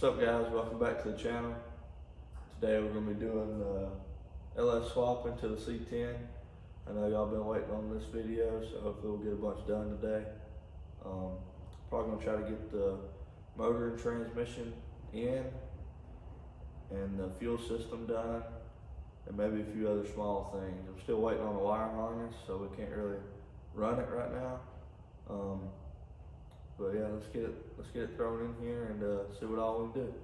What's up guys, welcome back to the channel. Today we're going to be doing LS swap into the C10. I know y'all been waiting on this video, so hopefully we'll get a bunch done today. Probably going to try to get the motor and transmission in and the fuel system done and maybe a few other small things. I'm still waiting on the wire harness, so we can't really run it right now. But yeah, let's get it thrown in here and see what all we do.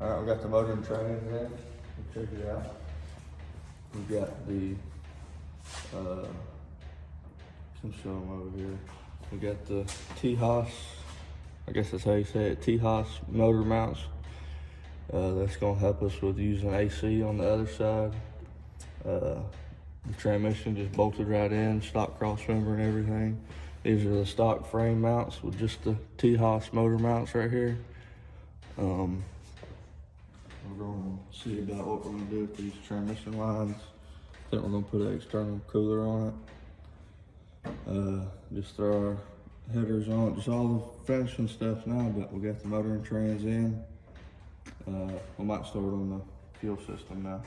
Alright, we got the motor and train here. Check it out. We got the some show them over here. We got the T-Haas, I guess that's how you say it, T-Haas motor mounts. That's gonna help us with using AC on the other side. The transmission just bolted right in, stock cross member and everything. These are the stock frame mounts with just the T-Haas motor mounts right here. We're going to see about what we're going to do with these transmission lines. I think we're going to put an external cooler on it. Just throw our headers on it, just all the finishing stuff now, but we got the motor and trans in. We might start on the fuel system now.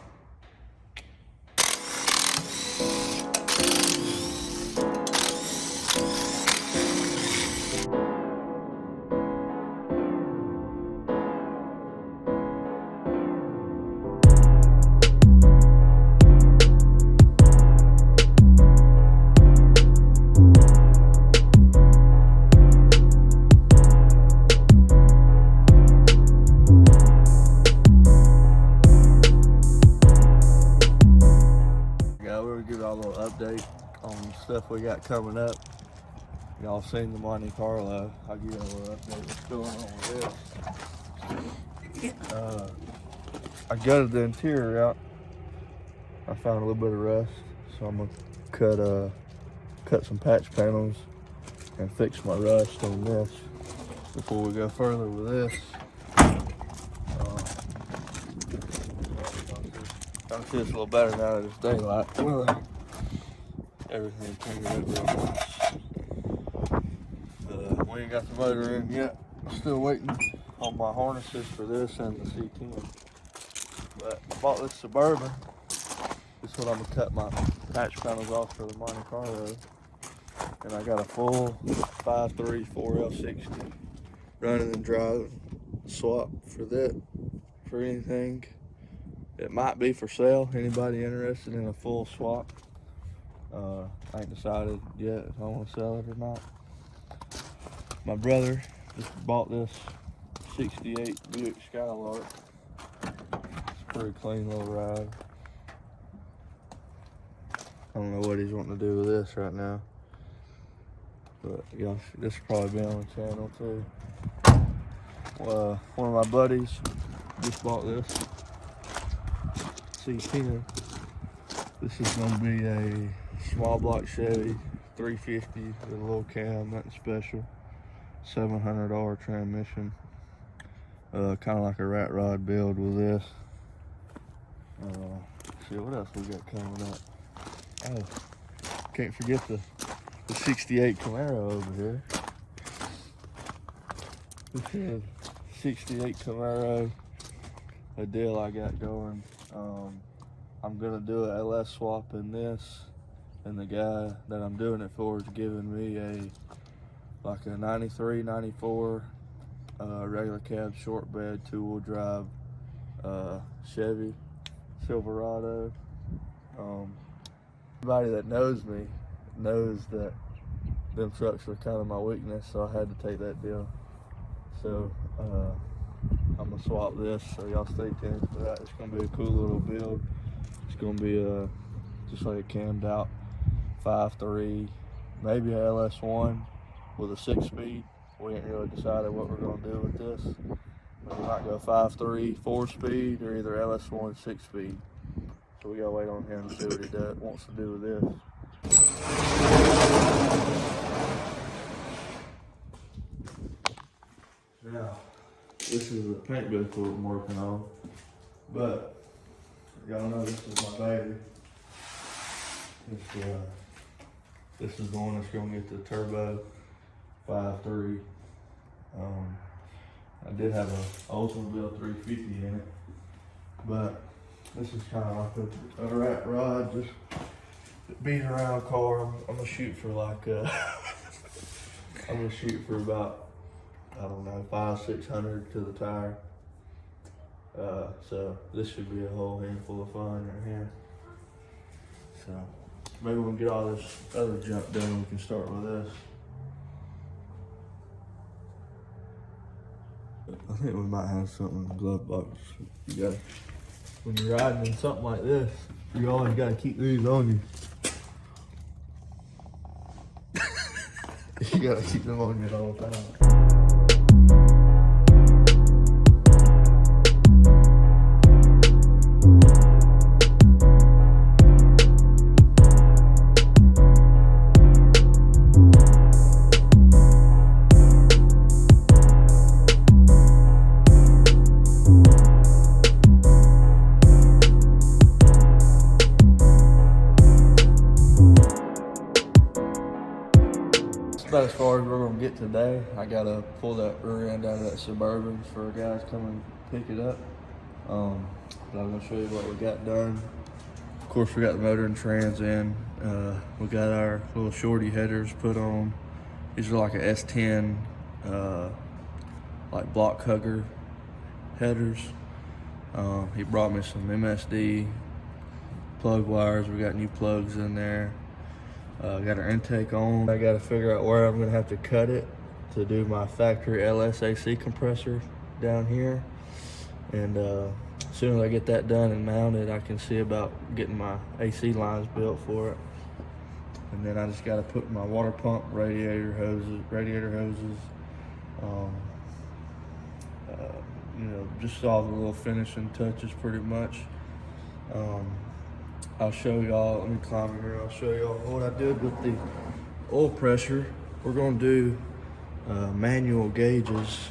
stuff we got coming up. Y'all seen the Monte Carlo. I'll give you a little update what's going on with this. I gutted the interior out. I found a little bit of rust, so I'm gonna cut some patch panels and fix my rust on this before we go further with this. I see it's a little better now that it's daylight. Everything cleaned up real nice. We ain't got the motor in yet. I'm still waiting on my harnesses for this and the C10. But I bought this Suburban. This is what I'm gonna cut my patch panels off for the Monte Carlo. And I got a full 5.3 4L60 running and driving swap for that, for anything. It might be for sale. Anybody interested in a full swap? I ain't decided yet if I want to sell it or not. My brother just bought this 68 Buick Skylark. It's a pretty clean little ride. I don't know what he's wanting to do with this right now. But yeah, this will probably be on the channel too. One of my buddies just bought this C10. This is gonna be a small block Chevy 350 with a little cam, nothing special. $700 transmission. Kind of like a rat rod build with this. See what else we got coming up. Oh, can't forget the 68 Camaro over here. This is 68 Camaro, a deal I got going. I'm gonna do an LS swap in this, and the guy that I'm doing it for is giving me a 93, 94 regular cab, short bed, 2-wheel drive Chevy Silverado. Everybody that knows me knows that them trucks are kind of my weakness, so I had to take that deal. So I'm gonna swap this, so y'all stay tuned for that. It's gonna be a cool little build. It's gonna be just like a cammed out 5.3, maybe a LS1 with a 6-speed. We ain't really decided what we're gonna do with this. But we might go 5.3 4-speed or either LS1 6-speed. So we gotta wait on him to see what he wants to do with this. Now, this is the paint booth I'm working on, but y'all know this is my baby. This is the one that's gonna get the turbo 5.3. I did have an Oldsmobile 350 in it, but this is kind of like a rat rod, just beat around car. I'm gonna shoot for I'm gonna shoot for about, I don't know, 500-600 to the tire. So this should be a whole handful of fun right here. So maybe we'll get all this other junk done. We can start with this. I think we might have something in the glove box. You gotta, when you're riding in something like this, you always gotta keep these on you. You gotta keep them on you at all times. About as far as we're gonna get today. I gotta pull that rear end out of that Suburban for guys coming pick it up. But I'm gonna show you what we got done. Of course, we got the motor and trans in. We got our little shorty headers put on. These are like a S10, like block hugger headers. He brought me some MSD plug wires. We got new plugs in there. Got our intake on. I got to figure out where I'm going to have to cut it to do my factory LS AC compressor down here. And as soon as I get that done and mounted, I can see about getting my AC lines built for it. And then I just got to put my water pump, radiator hoses, you know, just all the little finishing touches pretty much. I'll show y'all, let me climb in here, I'll show y'all what I did with the oil pressure. We're gonna do manual gauges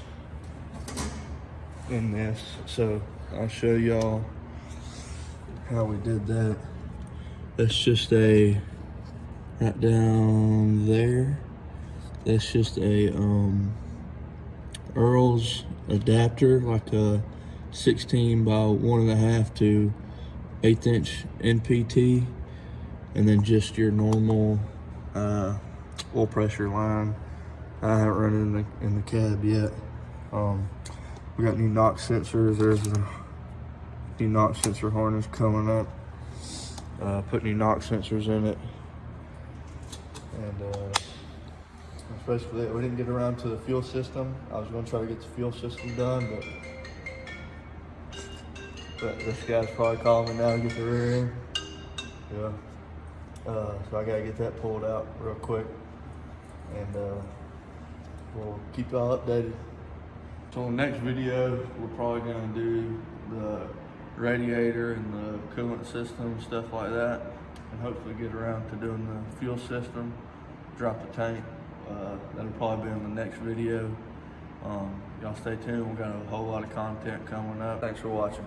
in this, so I'll show y'all how we did that. That's just right down there. That's just a Earl's adapter, like a 16 by 1.5 to 1/8 inch NPT, and then just your normal oil pressure line. I haven't run it in the cab yet. We got new knock sensors. There's a new knock sensor harness coming up. Put new knock sensors in it, and that's basically it. We didn't get around to the fuel system. I was going to try to get the fuel system done, but this guy's probably calling me now to get the rear end. Yeah. So I gotta get that pulled out real quick, and we'll keep y'all updated. So in the next video, we're probably gonna do the radiator and the coolant system, stuff like that, and hopefully get around to doing the fuel system, drop the tank. That'll probably be in the next video. Y'all stay tuned, we got a whole lot of content coming up. Thanks for watching.